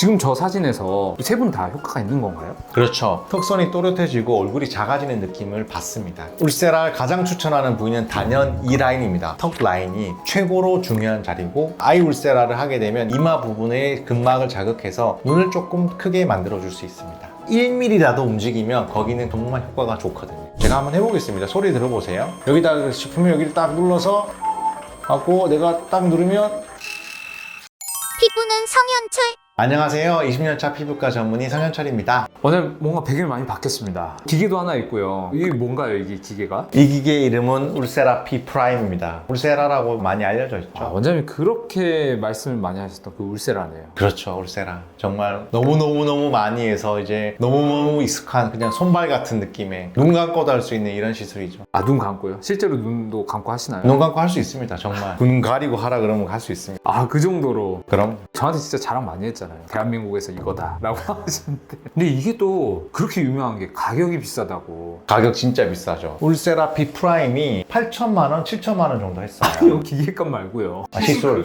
지금 저 사진에서 세 분 다 효과가 있는 건가요? 그렇죠. 턱선이 또렷해지고 얼굴이 작아지는 느낌을 받습니다. 울세라를 가장 추천하는 부위는 단연 이 라인입니다. 턱 라인이 최고로 중요한 자리고, 아이 울세라를 하게 되면 이마 부분의 근막을 자극해서 눈을 조금 크게 만들어줄 수 있습니다. 1mm라도 움직이면 거기는 정말 효과가 좋거든요. 제가 한번 해보겠습니다. 소리 들어보세요. 여기다 싶으면 여기를 딱 눌러서 하고, 내가 딱 누르면. 피부는 성현철. 안녕하세요. 20년차 피부과 전문의 성현철입니다. 오늘 뭔가 배경이 많이 바뀌었습니다. 기계도 하나 있고요. 이게 뭔가요, 이게 기계가? 이 기계의 이름은 울세라 P 프라임입니다. 울세라라고 많이 알려져 있죠. 원장님이 그렇게 말씀을 많이 하셨던 그 울세라네요. 그렇죠. 울세라. 정말 너무너무 많이 해서 이제 너무너무 익숙한 그냥 손발 같은 느낌의, 눈 감고도 할 수 있는 이런 시술이죠. 아, 눈 감고요? 실제로 눈도 감고 하시나요? 눈 감고 할 수 있습니다. 정말. 눈 가리고 하라 그러면 할 수 있습니다. 아, 그 정도로. 그럼 저한테 진짜 자랑 많이 했잖아요. 대한민국에서 이거다 라고 하시는데, 근데 이게 또 그렇게 유명한 게 가격이 비싸다고. 가격 진짜 비싸죠. 울세라 P 프라임이 8천만 원, 7천만 원 정도 했어요. 이거 기계값 말고요. 시술.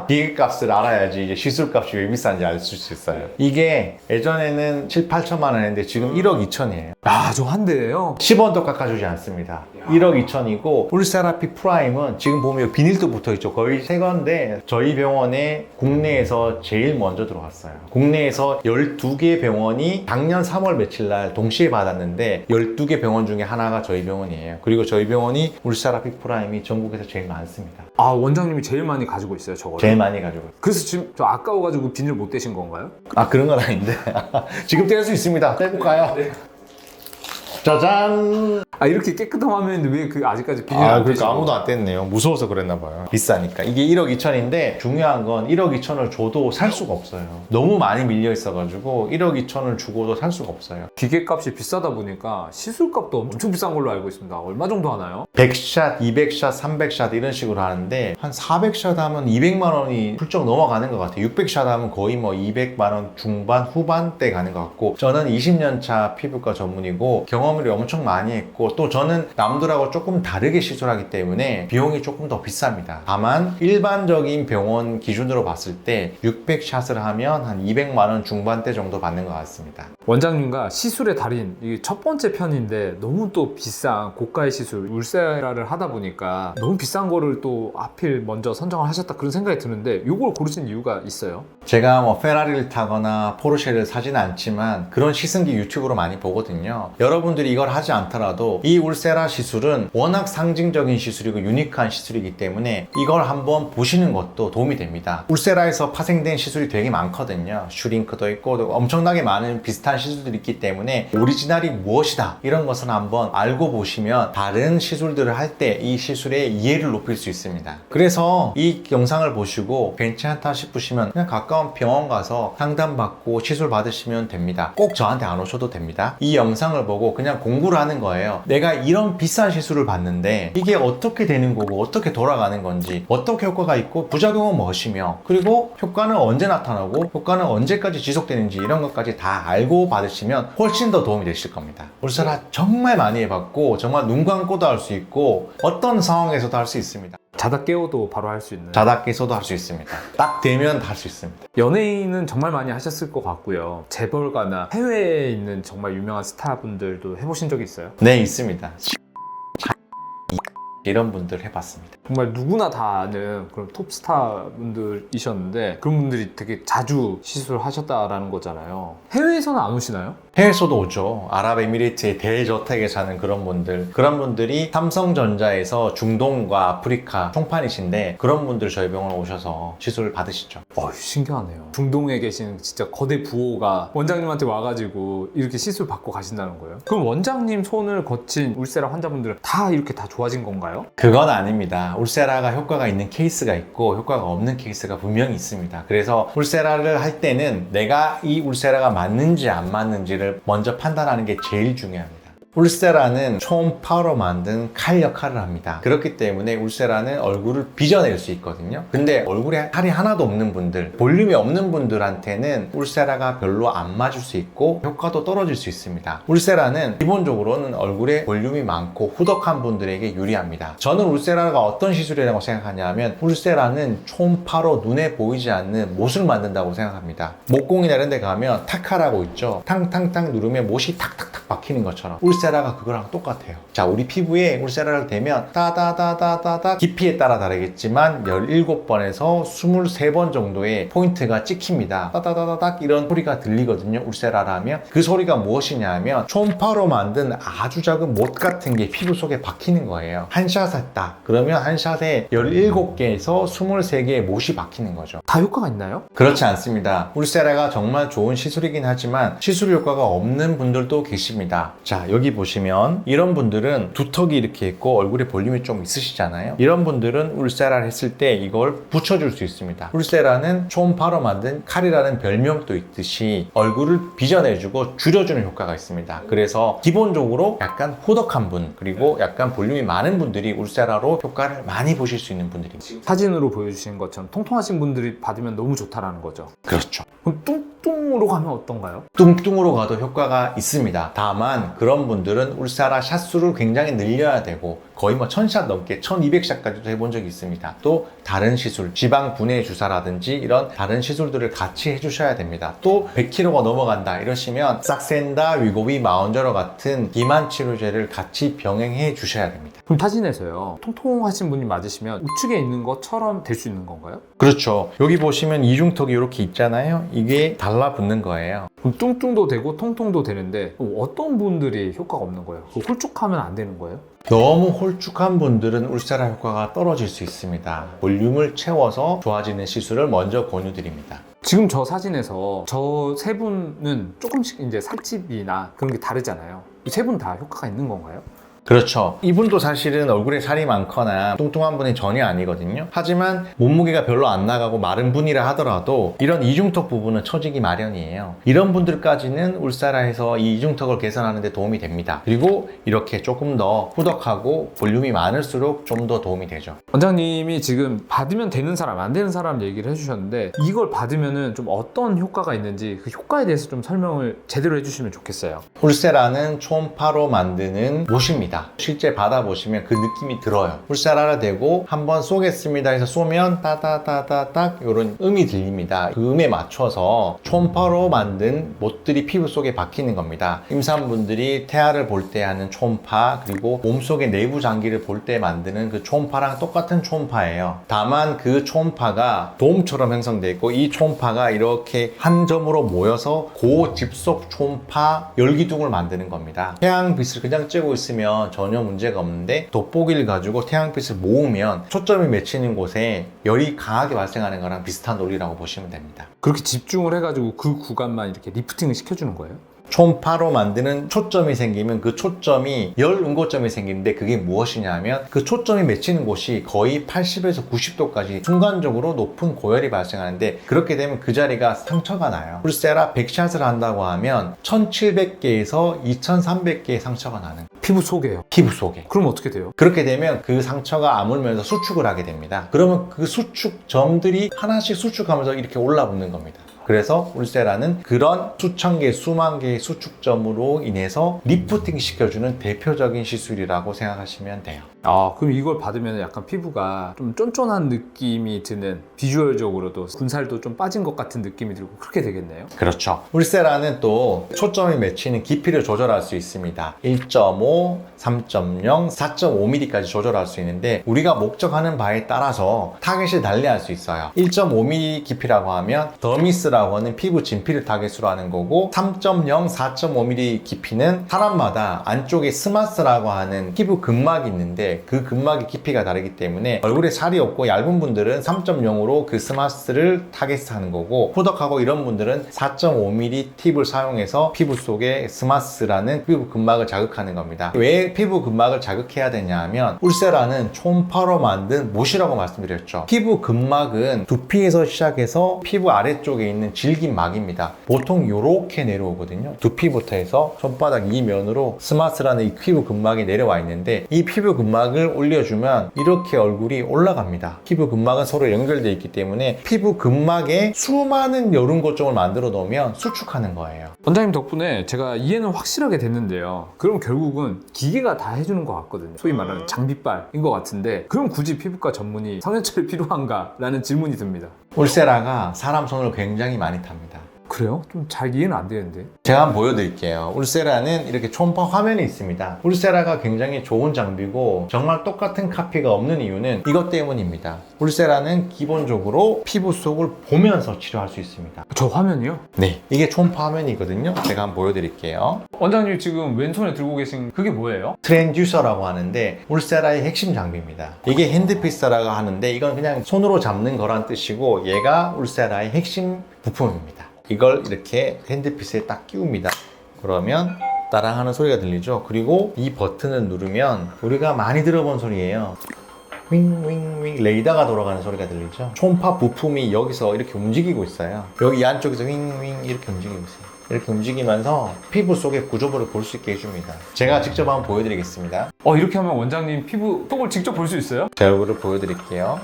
기계값을 알아야지 이제 시술값이 왜 비싼지 알 수 있어요. 이게 예전에는 7, 8천만 원 했는데 지금 1억 2천이에요. 아, 저 한 대예요? 10원도 깎아주지 않습니다. 1억 2천이고, 울세라 P 프라임은 지금 보면 비닐도 붙어있죠. 거의 새 건데, 저희 병원에 국내에서 제일 먼저 들어왔어요. 국내에서 12개 병원이 작년 3월 며칠 날 동시에 받았는데, 12개 병원 중에 하나가 저희 병원이에요. 그리고 저희 병원이 울세라 P 프라임이 전국에서 제일 많습니다. 아, 원장님이 제일 많이 가지고 있어요, 저거를? 제일 많이 가지고. 그래서 지금 저 아까워가지고 비닐 못 떼신 건가요? 아, 그런 건 아닌데. 지금 뗄 수 있습니다. 떼볼까요? 네. 짜잔! 아, 이렇게 깨끗한 화면인데 왜 그 아직까지 비닐 아, 안 그러니까 떼시고? 아무도 안 뗐네요. 무서워서 그랬나 봐요. 비싸니까. 이게 1억 2천인데 중요한 건 1억 2천을 줘도 살 수가 없어요. 너무 많이 밀려 있어가지고 1억 2천을 주고도 살 수가 없어요. 기계값이 비싸다 보니까 시술값도 엄청 비싼 걸로 알고 있습니다. 얼마 정도 하나요? 100샷, 200샷, 300샷 이런 식으로 하는데, 한 400샷 하면 200만 원이 훌쩍 넘어가는 것 같아요. 600샷 하면 거의 뭐 200만 원 중반, 후반대 가는 것 같고, 저는 20년차 피부과 전문이고 경험을 엄청 많이 했고, 또 저는 남들하고 조금 다르게 시술하기 때문에 비용이 조금 더 비쌉니다. 다만 일반적인 병원 기준으로 봤을 때 600샷을 하면 한 200만 원 중반대 정도 받는 것 같습니다. 원장님과 시술의 달인, 이게 첫 번째 편인데 너무 또 비싼 고가의 시술, 울세라를 하다 보니까 너무 비싼 거를 또 하필 먼저 선정을 하셨다, 그런 생각이 드는데, 이걸 고르신 이유가 있어요? 제가 뭐 페라리를 타거나 포르쉐를 사지는 않지만 그런 시승기 유튜브로 많이 보거든요. 여러분들이 이걸 하지 않더라도 이 울세라 시술은 워낙 상징적인 시술이고 유니크한 시술이기 때문에 이걸 한번 보시는 것도 도움이 됩니다. 울세라에서 파생된 시술이 되게 많거든요. 슈링크도 있고 엄청나게 많은 비슷한 시술들이 있기 때문에 오리지널이 무엇이다, 이런 것은 한번 알고 보시면 다른 시술들을 할 때 이 시술의 이해를 높일 수 있습니다. 그래서 이 영상을 보시고 괜찮다 싶으시면 그냥 가까운 병원 가서 상담받고 시술 받으시면 됩니다. 꼭 저한테 안 오셔도 됩니다. 이 영상을 보고 그냥 공부를 하는 거예요. 내가 이런 비싼 시술을 받는데 이게 어떻게 되는 거고 어떻게 돌아가는 건지, 어떻게 효과가 있고 부작용은 무엇이며, 그리고 효과는 언제 나타나고 효과는 언제까지 지속되는지, 이런 것까지 다 알고 받으시면 훨씬 더 도움이 되실 겁니다. 울세라 정말 많이 해봤고 정말 눈 감고도 할 수 있고 어떤 상황에서도 할 수 있습니다. 자다 깨워도 바로 할 수 있는. 자다 깨서도 할 수 있습니다. 딱 되면 할 수 있습니다. 연예인은 정말 많이 하셨을 것 같고요. 재벌가나 해외에 있는 정말 유명한 스타분들도 해보신 적이 있어요? 네, 있습니다. 이런 분들 해봤습니다. 정말 누구나 다 아는 그런 톱스타 분들이셨는데, 그런 분들이 되게 자주 시술하셨다라는 거잖아요. 해외에서는 안 오시나요? 해외에서도 오죠. 아랍에미리트의 대저택에 사는 그런 분들이 삼성전자에서 중동과 아프리카 총판이신데, 그런 분들 저희 병원에 오셔서 시술을 받으시죠. 신기하네요. 중동에 계신 진짜 거대 부호가 원장님한테 와가지고 이렇게 시술 받고 가신다는 거예요? 그럼 원장님 손을 거친 울세라 환자분들은 다 이렇게 다 좋아진 건가요? 그건 아닙니다. 울세라가 효과가 있는 케이스가 있고 효과가 없는 케이스가 분명히 있습니다. 그래서 울세라를 할 때는 내가 이 울세라가 맞는지 안 맞는지를 먼저 판단하는 게 제일 중요합니다. 울세라는 초음파로 만든 칼 역할을 합니다. 그렇기 때문에 울세라는 얼굴을 빚어낼 수 있거든요. 근데 얼굴에 살이 하나도 없는 분들, 볼륨이 없는 분들한테는 울세라가 별로 안 맞을 수 있고 효과도 떨어질 수 있습니다. 울세라는 기본적으로는 얼굴에 볼륨이 많고 후덕한 분들에게 유리합니다. 저는 울세라가 어떤 시술이라고 생각하냐면 울세라는 초음파로 눈에 보이지 않는 못을 만든다고 생각합니다. 목공이나 이런 데 가면 타카라고 있죠. 탕탕탕 누르면 못이 탁탁탁 박히는 것처럼 울세라가 그거랑 똑같아요. 자, 우리 피부에 울세라를 대면 따다다다다다 깊이에 따라 다르겠지만 17번에서 23번 정도의 포인트가 찍힙니다. 따다다다닥 이런 소리가 들리거든요. 울세라라면 그 소리가 무엇이냐 하면 초음파로 만든 아주 작은 못 같은 게 피부 속에 박히는 거예요. 한 샷 했다 그러면 한 샷에 17개에서 23개의 못이 박히는 거죠. 다 효과가 있나요? 그렇지 않습니다. 울세라가 정말 좋은 시술이긴 하지만 시술 효과가 없는 분들도 계십니다. 자, 여기 보시면 이런 분들은 두턱이 이렇게 있고 얼굴에 볼륨이 좀 있으시잖아요. 이런 분들은 울세라를 했을 때 이걸 붙여줄 수 있습니다. 울세라는 초음파로 만든 칼이라는 별명도 있듯이 얼굴을 빚어내주고 줄여주는 효과가 있습니다. 그래서 기본적으로 약간 후덕한 분 그리고 약간 볼륨이 많은 분들이 울세라로 효과를 많이 보실 수 있는 분들입니다. 사진으로 보여주신 것처럼 통통하신 분들이 받으면 너무 좋다라는 거죠. 그렇죠. 그럼 뚱뚱으로 가면 어떤가요? 뚱뚱으로 가도 효과가 있습니다. 다만 그런 분들은 울세라 샷수를 굉장히 늘려야 되고 거의 뭐 1000샷 넘게 1200샷까지도 해본 적이 있습니다. 또 다른 시술, 지방 분해 주사라든지 이런 다른 시술들을 같이 해주셔야 됩니다. 또 100kg가 넘어간다 이러시면 싹센다, 위고비, 마운저러 같은 비만 치료제를 같이 병행해 주셔야 됩니다. 그럼 사진에서요, 통통하신 분이 맞으시면 우측에 있는 것처럼 될 수 있는 건가요? 그렇죠. 여기 보시면 이중턱이 이렇게 있잖아요. 이게 달라붙는 거예요. 그럼 뚱뚱도 되고 통통도 되는데 어떤 분들이 효과가 없는 거예요? 홀쭉하면 안 되는 거예요? 너무 홀쭉한 분들은 울세라 효과가 떨어질 수 있습니다. 볼륨을 채워서 좋아지는 시술을 먼저 권유드립니다. 지금 저 사진에서 저 세 분은 조금씩 이제 살집이나 그런 게 다르잖아요. 이 세 분 다 효과가 있는 건가요? 그렇죠. 이분도 사실은 얼굴에 살이 많거나 뚱뚱한 분이 전혀 아니거든요. 하지만 몸무게가 별로 안 나가고 마른 분이라 하더라도 이런 이중턱 부분은 처지기 마련이에요. 이런 분들까지는 울세라에서 이 이중턱을 개선하는 데 도움이 됩니다. 그리고 이렇게 조금 더 후덕하고 볼륨이 많을수록 좀 더 도움이 되죠. 원장님이 지금 받으면 되는 사람, 안 되는 사람 얘기를 해주셨는데 이걸 받으면은 좀 어떤 효과가 있는지 그 효과에 대해서 좀 설명을 제대로 해주시면 좋겠어요. 울세라는 초음파로 만드는 못입니다. 실제 받아보시면 그 느낌이 들어요. 울세라를 대고 한번 쏘겠습니다 해서 쏘면 따다다다닥 이런 음이 들립니다. 그 음에 맞춰서 초음파로 만든 못들이 피부 속에 박히는 겁니다. 임산부들이 태아를 볼 때 하는 초음파 그리고 몸속의 내부 장기를 볼 때 만드는 그 초음파랑 똑같은 초음파예요. 다만 그 초음파가 돔처럼 형성되어 있고 이 초음파가 이렇게 한 점으로 모여서 고집속 초음파 열기둥을 만드는 겁니다. 태양빛을 그냥 쬐고 있으면 전혀 문제가 없는데 돋보기를 가지고 태양빛을 모으면 초점이 맺히는 곳에 열이 강하게 발생하는 거랑 비슷한 논리라고 보시면 됩니다. 그렇게 집중을 해가지고 그 구간만 이렇게 리프팅을 시켜주는 거예요? 초음파로 만드는 초점이 생기면 그 초점이 열 응고점이 생기는데 그게 무엇이냐 하면 그 초점이 맺히는 곳이 거의 80에서 90도까지 순간적으로 높은 고열이 발생하는데 그렇게 되면 그 자리가 상처가 나요. 울세라 100샷을 한다고 하면 1700개에서 2300개의 상처가 나는 피부 속에요? 피부 속에. 그럼 어떻게 돼요? 그렇게 되면 그 상처가 아물면서 수축을 하게 됩니다. 그러면 그 수축점들이 하나씩 수축하면서 이렇게 올라붙는 겁니다. 그래서 울세라는 그런 수천 개, 수만 개의 수축점으로 인해서 리프팅 시켜주는 대표적인 시술이라고 생각하시면 돼요. 아, 그럼 이걸 받으면 약간 피부가 좀 쫀쫀한 느낌이 드는, 비주얼적으로도 군살도 좀 빠진 것 같은 느낌이 들고 그렇게 되겠네요? 그렇죠. 울세라는 또 초점이 맺히는 깊이를 조절할 수 있습니다. 1.5, 3.0, 4.5mm까지 조절할 수 있는데 우리가 목적하는 바에 따라서 타겟을 달리할 수 있어요. 1.5mm 깊이라고 하면 더미스라고 하는 피부 진피를 타겟으로 하는 거고 3.0, 4.5mm 깊이는 사람마다 안쪽에 스마스라고 하는 피부 근막이 있는데 근막인데 그 근막의 깊이가 다르기 때문에 얼굴에 살이 없고 얇은 분들은 3.0으로 그 스마스를 타겟하는 거고, 후덕하고 이런 분들은 4.5mm 팁을 사용해서 피부 속에 스마스라는 피부 근막을 자극하는 겁니다. 왜 피부 근막을 자극해야 되냐 하면, 울세라는 초음파로 만든 못이라고 말씀드렸죠. 피부 근막은 두피에서 시작해서 피부 아래쪽에 있는 질긴 막입니다. 보통 이렇게 내려오거든요. 두피부터 해서 손바닥 이 면으로 스마스라는 이 피부 근막이 내려와 있는데, 이 피부 근막을 올려주면 이렇게 얼굴이 올라갑니다. 피부 근막은 서로 연결되어 있기 때문에 피부 근막에 수많은 여름 고점을 만들어 놓으면 수축하는 거예요. 원장님 덕분에 제가 이해는 확실하게 됐는데요. 그럼 결국은 기계가 다 해주는 것 같거든요. 소위 말하는 장비빨인 것 같은데, 그럼 굳이 피부과 전문의 성형철이 필요한가? 라는 질문이 듭니다. 울세라가 사람 손을 굉장히 많이 탑니다. 그래요? 좀 잘 이해는 안 되는데. 제가 한번 보여드릴게요. 울세라는 이렇게 초음파 화면이 있습니다. 울세라가 굉장히 좋은 장비고, 정말 똑같은 카피가 없는 이유는 이것 때문입니다. 울세라는 기본적으로 피부 속을 보면서 치료할 수 있습니다. 저 화면이요? 네, 이게 초음파 화면이거든요. 제가 한번 보여드릴게요. 원장님 지금 왼손에 들고 계신 그게 뭐예요? 트랜듀서라고 하는데 울세라의 핵심 장비입니다. 이게 핸드피스라고 하는데, 이건 그냥 손으로 잡는 거란 뜻이고, 얘가 울세라의 핵심 부품입니다. 이걸 이렇게 핸드피스에 딱 끼웁니다. 그러면 따랑 하는 소리가 들리죠. 그리고 이 버튼을 누르면 우리가 많이 들어본 소리예요. 윙윙윙, 레이더가 돌아가는 소리가 들리죠. 초음파 부품이 여기서 이렇게 움직이고 있어요. 여기 이 안쪽에서 윙윙 이렇게 움직이고 있어요. 이렇게 움직이면서 피부 속의 구조물을 볼 수 있게 해줍니다. 제가 직접 한번 보여드리겠습니다. 이렇게 하면 원장님 피부 속을 직접 볼 수 있어요? 제 얼굴을 보여드릴게요.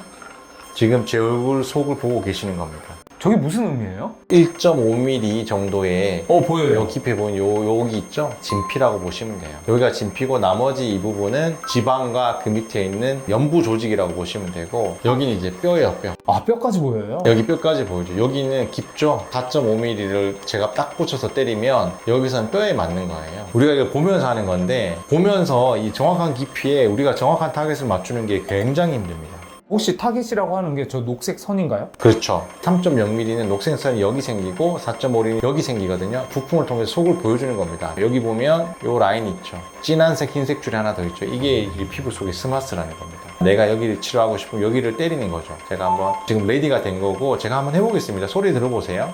지금 제 얼굴 속을 보고 계시는 겁니다. 저게 무슨 의미예요? 1.5mm 정도의 보여요. 요 깊이 보면 여기 있죠? 진피라고 보시면 돼요. 여기가 진피고, 나머지 이 부분은 지방과 그 밑에 있는 연부 조직이라고 보시면 되고, 여기는 이제 뼈예요, 뼈. 뼈까지 보여요? 여기 뼈까지 보이죠? 여기는 깊죠? 4.5mm를 제가 딱 붙여서 때리면 여기서는 뼈에 맞는 거예요. 우리가 이걸 보면서 하는 건데, 보면서 이 정확한 깊이에 우리가 정확한 타겟을 맞추는 게 굉장히 힘듭니다. 혹시 타겟이라고 하는 게 저 녹색 선인가요? 그렇죠. 3.0mm는 녹색선이 여기 생기고 4.5mm는 여기 생기거든요. 부품을 통해서 속을 보여주는 겁니다. 여기 보면 이 라인 있죠. 진한색, 흰색 줄이 하나 더 있죠. 이게 이 피부 속의 스마스라는 겁니다. 내가 여기를 치료하고 싶으면 여기를 때리는 거죠. 제가 한번 지금 레디가 된 거고, 제가 한번 해보겠습니다. 소리 들어보세요.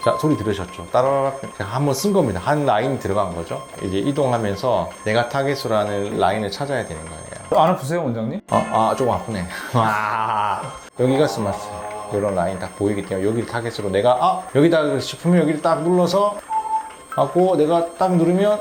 자, 소리 들으셨죠? 따라락 제가 한번 쓴 겁니다. 한 라인 들어간 거죠. 이제 이동하면서 내가 타겟으로 하는 라인을 찾아야 되는 거예요. 안 아프세요, 원장님? 조금 아프네. 여기가 스마스. 이런 라인 딱 보이기 때문에 여기를 타겟으로 내가 여기다 싶으면 여기를 딱 눌러서 하고, 내가 딱 누르면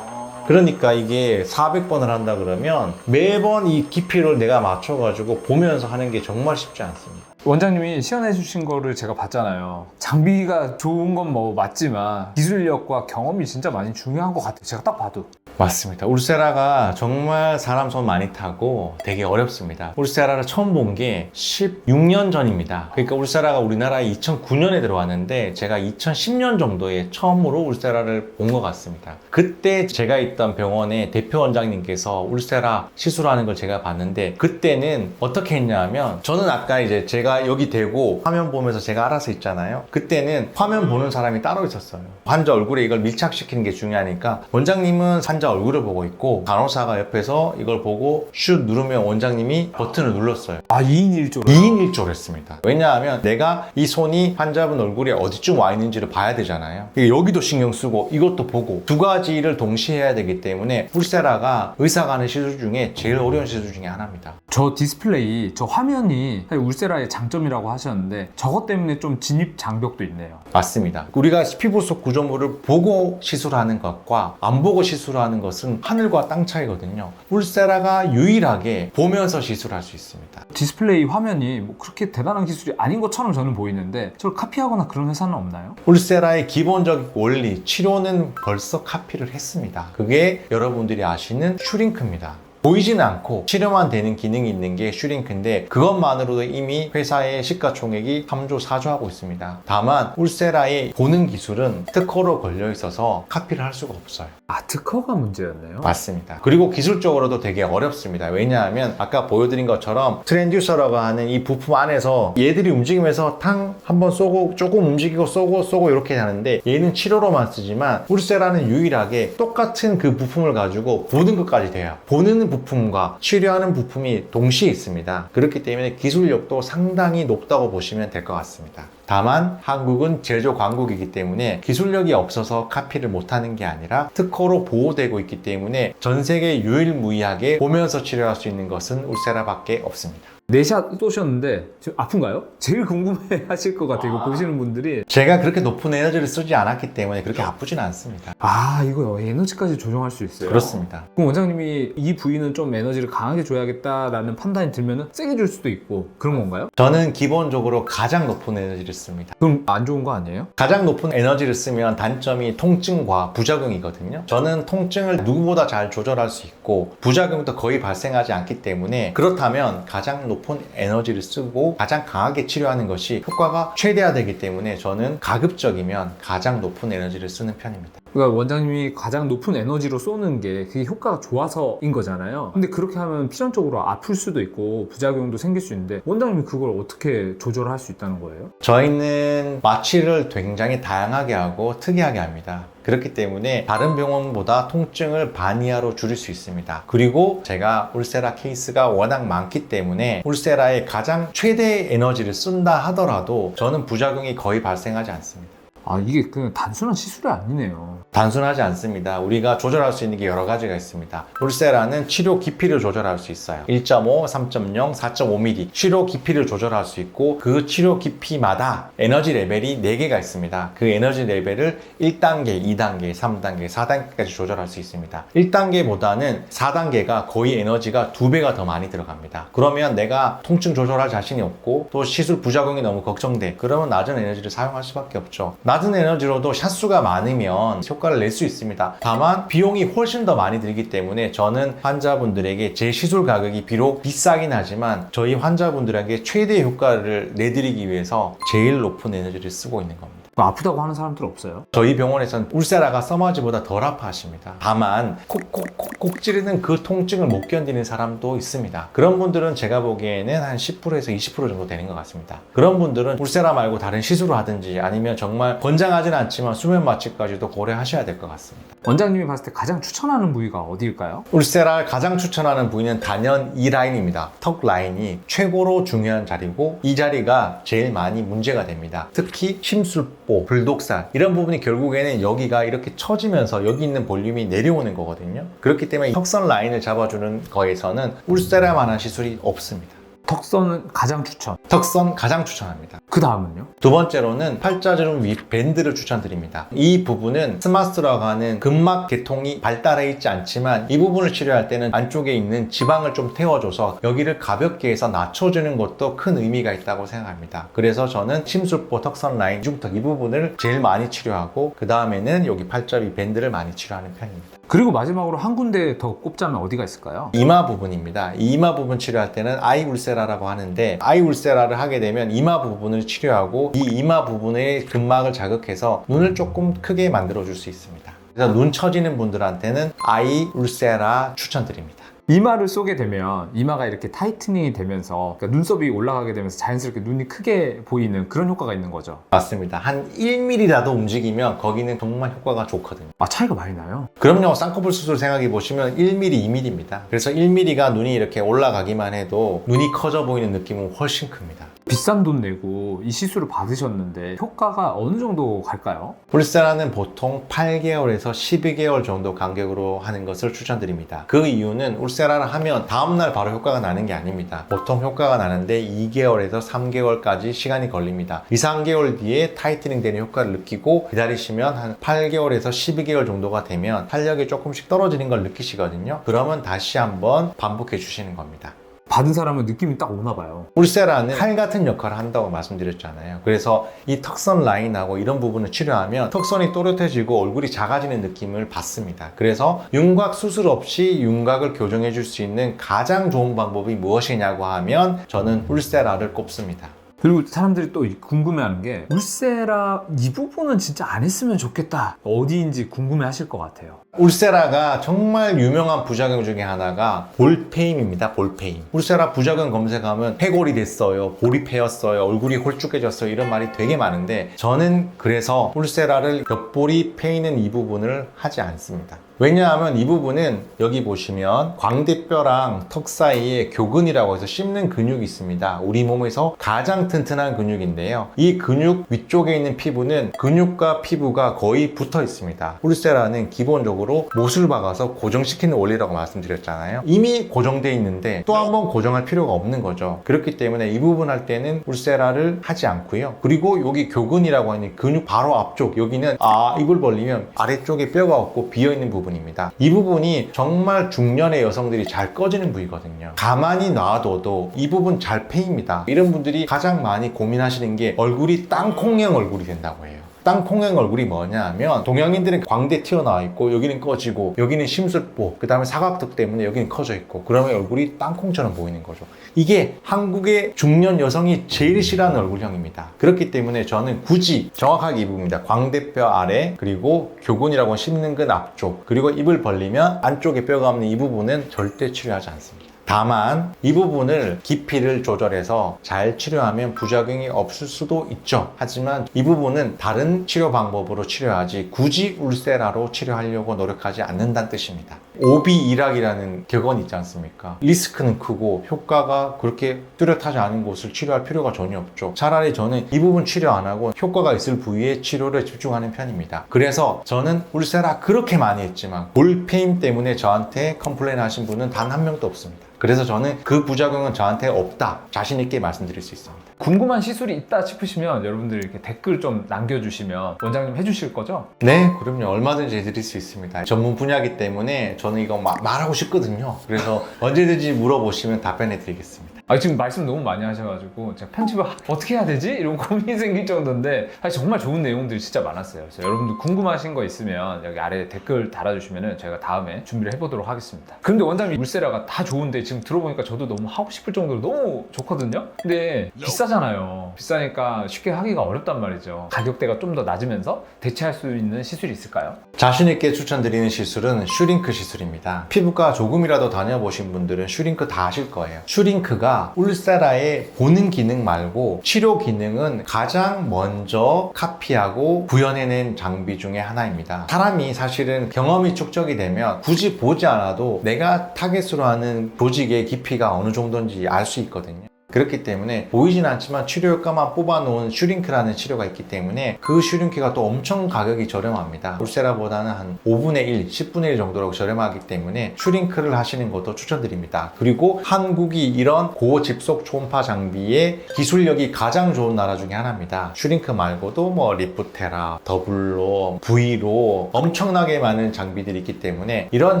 그러니까 이게 400번을 한다 그러면 매번 이 깊이를 내가 맞춰가지고 보면서 하는 게 정말 쉽지 않습니다. 원장님이 시연해 주신 거를 제가 봤잖아요. 장비가 좋은 건 뭐 맞지만 기술력과 경험이 진짜 많이 중요한 것 같아요. 제가 딱 봐도. 맞습니다. 울세라가 정말 사람 손 많이 타고 되게 어렵습니다. 울세라를 처음 본 게 16년 전입니다. 그러니까 울세라가 우리나라에 2009년에 들어왔는데, 제가 2010년 정도에 처음으로 울세라를 본 것 같습니다. 그때 제가 있던 병원의 대표 원장님께서 울세라 시술하는 걸 제가 봤는데, 그때는 어떻게 했냐면, 저는 아까 이제 제가 여기 대고 화면 보면서 제가 알아서 있잖아요. 그때는 화면 보는 사람이 따로 있었어요. 환자 얼굴에 이걸 밀착시키는 게 중요하니까, 원장님은 환자 얼굴을 보고 있고, 간호사가 옆에서 이걸 보고 슛 누르면 원장님이 버튼을 눌렀어요. 2인 1조로? 2인 1조를 했습니다. 왜냐하면 내가 이 손이 환자분 얼굴에 어디쯤 와 있는지를 봐야 되잖아요. 여기도 신경 쓰고 이것도 보고, 두 가지를 동시에 해야 되기 때문에 울세라가 의사가 하는 시술 중에 제일 어려운 시술 중에 하나입니다. 저 디스플레이, 저 화면이 사실 울세라의 장점이라고 하셨는데, 저것 때문에 좀 진입 장벽도 있네요. 맞습니다. 우리가 피부 속 구조물을 보고 시술하는 것과 안 보고 시술하는 것은 하늘과 땅 차이거든요. 울세라가 유일하게 보면서 시술할 수 있습니다. 디스플레이 화면이 뭐 그렇게 대단한 기술이 아닌 것처럼 저는 보이는데, 저를 카피하거나 그런 회사는 없나요? 울세라의 기본적인 원리, 치료는 벌써 카피를 했습니다. 그게 여러분들이 아시는 슈링크입니다. 보이지는 않고 치료만 되는 기능이 있는 게 슈링크인데 그것만으로도 이미 회사의 시가총액이 3조, 4조 하고 있습니다. 다만 울세라의 보는 기술은 특허로 걸려 있어서 카피를 할 수가 없어요. 아, 특허가 문제였네요. 맞습니다. 그리고 기술적으로도 되게 어렵습니다. 왜냐하면 아까 보여드린 것처럼 트랜듀서라고 하는 이 부품 안에서 얘들이 움직이면서 탕 한번 쏘고 조금 움직이고 쏘고 이렇게 하는데 얘는 치료로만 쓰지만 울세라는 유일하게 똑같은 그 부품을 가지고 보는 것까지 돼요. 보는 부품과 치료하는 부품이 동시에 있습니다. 그렇기 때문에 기술력도 상당히 높다고 보시면 될 것 같습니다. 다만 한국은 제조 강국이기 때문에 기술력이 없어서 카피를 못하는 게 아니라 특허로 보호되고 있기 때문에 전 세계 유일무이하게 보면서 치료할 수 있는 것은 울세라밖에 없습니다. 4샷 쏘셨는데 지금 아픈가요? 제일 궁금해 하실 것 같아요. 이거 보시는 분들이. 제가 그렇게 높은 에너지를 쓰지 않았기 때문에 그렇게 아프진 않습니다. 아, 이거 에너지까지 조정할 수 있어요? 그렇습니다. 그럼 원장님이 이 부위는 좀 에너지를 강하게 줘야겠다라는 판단이 들면 세게 줄 수도 있고 그런 건가요? 저는 기본적으로 가장 높은 에너지를 씁니다. 그럼 안 좋은 거 아니에요? 가장 높은 에너지를 쓰면 단점이 통증과 부작용이거든요. 저는 통증을 누구보다 잘 조절할 수 있고 부작용도 거의 발생하지 않기 때문에 그렇다면 가장 높은 에너지를 쓰고 가장 강하게 치료하는 것이 효과가 최대화되기 때문에 저는 가급적이면 가장 높은 에너지를 쓰는 편입니다. 그러니까 원장님이 가장 높은 에너지로 쏘는 게 그게 효과가 좋아서인 거잖아요. 근데 그렇게 하면 필연적으로 아플 수도 있고 부작용도 생길 수 있는데 원장님이 그걸 어떻게 조절할 수 있다는 거예요? 저희는 마취를 굉장히 다양하게 하고 특이하게 합니다. 그렇기 때문에 다른 병원보다 통증을 반 이하로 줄일 수 있습니다. 그리고 제가 울세라 케이스가 워낙 많기 때문에 울세라의 가장 최대의 에너지를 쓴다 하더라도 저는 부작용이 거의 발생하지 않습니다. 아, 이게 그냥 단순한 시술이 아니네요. 단순하지 않습니다. 우리가 조절할 수 있는 게 여러 가지가 있습니다. 울세라는 치료 깊이를 조절할 수 있어요. 1.5, 3.0, 4.5mm 치료 깊이를 조절할 수 있고 그 치료 깊이마다 에너지 레벨이 4개가 있습니다. 그 에너지 레벨을 1단계, 2단계, 3단계, 4단계까지 조절할 수 있습니다. 1단계보다는 4단계가 거의 에너지가 2배가 더 많이 들어갑니다. 그러면 내가 통증 조절할 자신이 없고 또 시술 부작용이 너무 걱정돼. 그러면 낮은 에너지를 사용할 수밖에 없죠. 낮은 에너지로도 샷수가 많으면 효과를 낼 수 있습니다. 다만 비용이 훨씬 더 많이 들기 때문에 저는 환자분들에게 제 시술 가격이 비록 비싸긴 하지만 저희 환자분들에게 최대의 효과를 내드리기 위해서 제일 높은 에너지를 쓰고 있는 겁니다. 아프다고 하는 사람들 없어요? 저희 병원에서는 울세라가 써마지보다 덜 아파하십니다. 다만 콕콕콕콕 찌르는 그 통증을 못 견디는 사람도 있습니다. 그런 분들은 제가 보기에는 한 10%에서 20% 정도 되는 것 같습니다. 그런 분들은 울세라 말고 다른 시술을 하든지 아니면 정말 권장하진 않지만 수면 마취까지도 고려하셔야 될 것 같습니다. 원장님이 봤을 때 가장 추천하는 부위가 어디일까요? 울세라를 가장 추천하는 부위는 단연 이 라인입니다. 턱 라인이 최고로 중요한 자리고 이 자리가 제일 많이 문제가 됩니다. 특히 심술보, 불독살 이런 부분이 결국에는 여기가 이렇게 처지면서 여기 있는 볼륨이 내려오는 거거든요. 그렇기 때문에 턱선 라인을 잡아주는 거에서는 울세라만한 시술이 없습니다. 턱선은 가장 추천. 턱선 가장 추천합니다. 그 다음은요? 두 번째로는 팔자주름 위 밴드를 추천드립니다. 이 부분은 스마스라고 하는 근막 계통이 발달해 있지 않지만 이 부분을 치료할 때는 안쪽에 있는 지방을 좀 태워줘서 여기를 가볍게 해서 낮춰주는 것도 큰 의미가 있다고 생각합니다. 그래서 저는 심술보, 턱선 라인, 중턱 이 부분을 제일 많이 치료하고 그 다음에는 여기 팔자 위 밴드를 많이 치료하는 편입니다. 그리고 마지막으로 한 군데 더 꼽자면 어디가 있을까요? 이마 부분입니다. 이 이마 부분 치료할 때는 아이 울세라라고 하는데 아이 울세라를 하게 되면 이마 부분을 치료하고 이 이마 부분의 근막을 자극해서 눈을 조금 크게 만들어 줄 수 있습니다. 그래서 눈 처지는 분들한테는 아이 울세라 추천드립니다. 이마를 쏘게 되면 이마가 이렇게 타이트닝이 되면서 그러니까 눈썹이 올라가게 되면서 자연스럽게 눈이 크게 보이는 그런 효과가 있는 거죠. 맞습니다. 한 1mm라도 움직이면 거기는 정말 효과가 좋거든요. 아, 차이가 많이 나요? 그럼요. 쌍꺼풀 수술 생각해 보시면 1mm, 2mm입니다. 그래서 1mm가 눈이 이렇게 올라가기만 해도 눈이 커져 보이는 느낌은 훨씬 큽니다. 비싼 돈 내고 이 시술을 받으셨는데 효과가 어느 정도 갈까요? 울세라는 보통 8개월에서 12개월 정도 간격으로 하는 것을 추천드립니다. 그 이유는 울세라를 하면 다음날 바로 효과가 나는 게 아닙니다. 보통 효과가 나는데 2개월에서 3개월까지 시간이 걸립니다. 2, 3개월 뒤에 타이트닝 되는 효과를 느끼고 기다리시면 한 8개월에서 12개월 정도가 되면 탄력이 조금씩 떨어지는 걸 느끼시거든요. 그러면 다시 한번 반복해 주시는 겁니다. 받은 사람은 느낌이 딱 오나 봐요. 울세라는 칼 같은 역할을 한다고 말씀드렸잖아요. 그래서 이 턱선 라인하고 이런 부분을 치료하면 턱선이 또렷해지고 얼굴이 작아지는 느낌을 받습니다. 그래서 윤곽 수술 없이 윤곽을 교정해 줄 수 있는 가장 좋은 방법이 무엇이냐고 하면 저는 울세라를 꼽습니다. 그리고 사람들이 또 궁금해하는 게 울세라 이 부분은 진짜 안 했으면 좋겠다, 어디인지 궁금해 하실 것 같아요. 울세라가 정말 유명한 부작용 중에 하나가 볼페임입니다. 볼페임. 울세라 부작용 검색하면 해골이 됐어요, 볼이 패였어요, 얼굴이 홀쭉해졌어요, 이런 말이 되게 많은데 저는 그래서 울세라를 옆볼이 패이는 이 부분을 하지 않습니다. 왜냐하면 이 부분은 여기 보시면 광대뼈랑 턱 사이에 교근이라고 해서 씹는 근육이 있습니다. 우리 몸에서 가장 튼튼한 근육인데요. 이 근육 위쪽에 있는 피부는 근육과 피부가 거의 붙어 있습니다. 울세라는 기본적으로 못을 박아서 고정시키는 원리라고 말씀드렸잖아요. 이미 고정되어 있는데 또 한 번 고정할 필요가 없는 거죠. 그렇기 때문에 이 부분 할 때는 울세라를 하지 않고요. 그리고 여기 교근이라고 하는 근육 바로 앞쪽, 여기는 입을 벌리면 아래쪽에 뼈가 없고 비어있는 부분 입니다. 이 부분이 정말 중년의 여성들이 잘 꺼지는 부위거든요. 가만히 놔둬도 이 부분 잘 패입니다. 이런 분들이 가장 많이 고민하시는 게 얼굴이 땅콩형 얼굴이 된다고 해요. 땅콩형 얼굴이 뭐냐 하면 동양인들은 광대 튀어나와 있고 여기는 꺼지고 여기는 심술보, 그 다음에 사각턱 때문에 여기는 커져 있고 그러면 얼굴이 땅콩처럼 보이는 거죠. 이게 한국의 중년 여성이 제일 싫어하는 얼굴형입니다. 그렇기 때문에 저는 굳이 정확하게 이 부분입니다. 광대뼈 아래, 그리고 교근이라고 씹는 근 앞쪽, 그리고 입을 벌리면 안쪽에 뼈가 없는 이 부분은 절대 치료하지 않습니다. 다만 이 부분을 깊이를 조절해서 잘 치료하면 부작용이 없을 수도 있죠. 하지만 이 부분은 다른 치료 방법으로 치료하지 굳이 울세라로 치료하려고 노력하지 않는다는 뜻입니다. 오비이락이라는 격언이 있지 않습니까? 리스크는 크고 효과가 그렇게 뚜렷하지 않은 곳을 치료할 필요가 전혀 없죠. 차라리 저는 이 부분 치료 안 하고 효과가 있을 부위에 치료를 집중하는 편입니다. 그래서 저는 울세라 그렇게 많이 했지만 볼페임 때문에 저한테 컴플레인 하신 분은 단 한 명도 없습니다. 그래서 저는 그 부작용은 저한테 없다, 자신 있게 말씀드릴 수 있습니다. 궁금한 시술이 있다 싶으시면 여러분들 이렇게 댓글 좀 남겨주시면 원장님 해주실 거죠? 네, 그럼요. 얼마든지 해드릴 수 있습니다. 전문 분야이기 때문에 저는 이거 말하고 싶거든요. 그래서 언제든지 물어보시면 답변해 드리겠습니다. 지금 말씀 너무 많이 하셔가지고 제가 편집을 어떻게 해야 되지? 이런 고민이 생길 정도인데 사실 정말 좋은 내용들이 진짜 많았어요. 그래서 여러분들 궁금하신 거 있으면 여기 아래 댓글 달아주시면 저희가 다음에 준비를 해보도록 하겠습니다. 그런데 원장님 울세라가 다 좋은데 지금 들어보니까 저도 너무 하고 싶을 정도로 너무 좋거든요? 근데 비싸잖아요. 비싸니까 쉽게 하기가 어렵단 말이죠. 가격대가 좀 더 낮으면서 대체할 수 있는 시술이 있을까요? 자신 있게 추천드리는 시술은 슈링크 시술입니다. 피부과 조금이라도 다녀보신 분들은 슈링크 다 아실 거예요. 슈링크가 울세라의 보는 기능 말고 치료 기능은 가장 먼저 카피하고 구현해낸 장비 중에 하나입니다. 사람이 사실은 경험이 축적이 되면 굳이 보지 않아도 내가 타겟으로 하는 조직의 깊이가 어느 정도인지 알 수 있거든요. 그렇기 때문에 보이진 않지만 치료 효과만 뽑아놓은 슈링크라는 치료가 있기 때문에 그 슈링크가 또 엄청 가격이 저렴합니다. 울세라보다는 한 5분의 1, 10분의 1 정도로 저렴하기 때문에 슈링크를 하시는 것도 추천드립니다. 그리고 한국이 이런 고집속 초음파 장비의 기술력이 가장 좋은 나라 중에 하나입니다. 슈링크 말고도 뭐 리프테라, 더블로, V로 엄청나게 많은 장비들이 있기 때문에 이런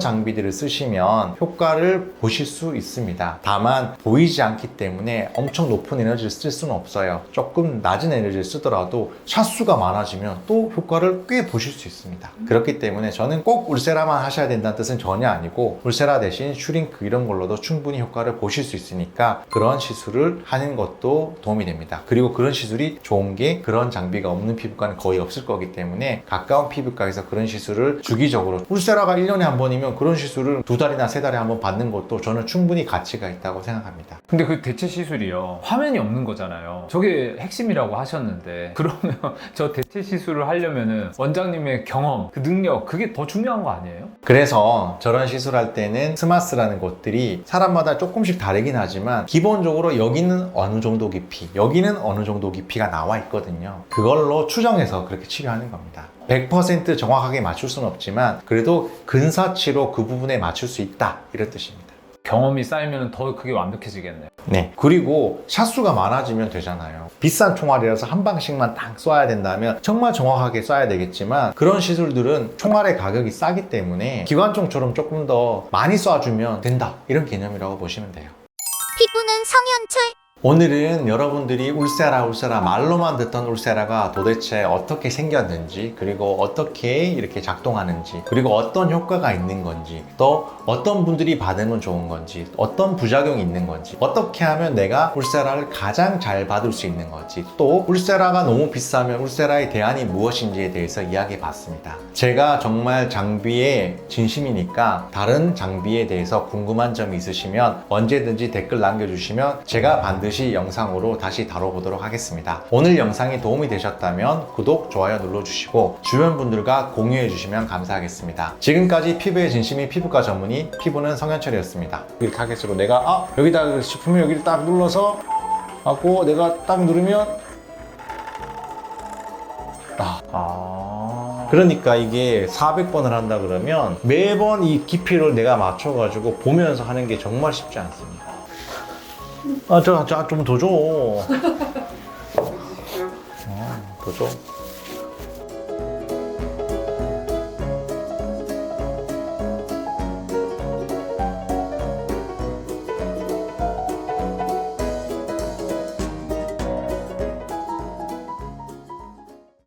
장비들을 쓰시면 효과를 보실 수 있습니다. 다만 보이지 않기 때문에 엄청 높은 에너지를 쓸 수는 없어요. 조금 낮은 에너지를 쓰더라도 샷수가 많아지면 또 효과를 꽤 보실 수 있습니다. 그렇기 때문에 저는 꼭 울세라만 하셔야 된다는 뜻은 전혀 아니고 울세라 대신 슈링크 이런 걸로도 충분히 효과를 보실 수 있으니까 그런 시술을 하는 것도 도움이 됩니다. 그리고 그런 시술이 좋은 게 그런 장비가 없는 피부과는 거의 없을 거기 때문에 가까운 피부과에서 그런 시술을 주기적으로, 울세라가 1년에 한 번이면 그런 시술을 2달이나 3달에 한 번 받는 것도 저는 충분히 가치가 있다고 생각합니다. 근데 그 대체 시술이요, 화면이 없는 거잖아요. 저게 핵심이라고 하셨는데 그러면 저 대체 시술을 하려면은 원장님의 경험, 그 능력, 그게 더 중요한 거 아니에요? 그래서 저런 시술할 때는 스마스라는 곳들이 사람마다 조금씩 다르긴 하지만 기본적으로 여기는 어느 정도 깊이, 여기는 어느 정도 깊이가 나와 있거든요. 그걸로 추정해서 그렇게 치료하는 겁니다. 100% 정확하게 맞출 수는 없지만 그래도 근사치로 그 부분에 맞출 수 있다, 이런 뜻입니다. 경험이 쌓이면 더 그게 완벽해지겠네요. 네. 그리고 샷수가 많아지면 되잖아요. 비싼 총알이라서 한 방씩만 딱 쏴야 된다면 정말 정확하게 쏴야 되겠지만 그런 시술들은 총알의 가격이 싸기 때문에 기관총처럼 조금 더 많이 쏴주면 된다, 이런 개념이라고 보시면 돼요. 피부는 성현철. 오늘은 여러분들이 울세라 말로만 듣던 울세라가 도대체 어떻게 생겼는지, 그리고 어떻게 이렇게 작동하는지, 그리고 어떤 효과가 있는 건지, 또 어떤 분들이 받으면 좋은 건지, 어떤 부작용이 있는 건지, 어떻게 하면 내가 울세라를 가장 잘 받을 수 있는 건지, 또 울세라가 너무 비싸면 울세라의 대안이 무엇인지에 대해서 이야기해 봤습니다. 제가 정말 장비에 진심이니까 다른 장비에 대해서 궁금한 점이 있으시면 언제든지 댓글 남겨주시면 제가 반드시 영상으로 다시 다뤄보도록 하겠습니다. 오늘 영상이 도움이 되셨다면 구독, 좋아요 눌러주시고 주변 분들과 공유해 주시면 감사하겠습니다. 지금까지 피부의 진심이 피부과 전문의 피부는 성현철이었습니다. 이렇게 하겠어요. 내가 여기다 싶으면 여기를 딱 눌러서 하고 내가 딱 누르면 그러니까 이게 400번을 한다 그러면 매번 이 깊이를 내가 맞춰가지고 보면서 하는 게 정말 쉽지 않습니다. 좀 더 줘. 더 줘.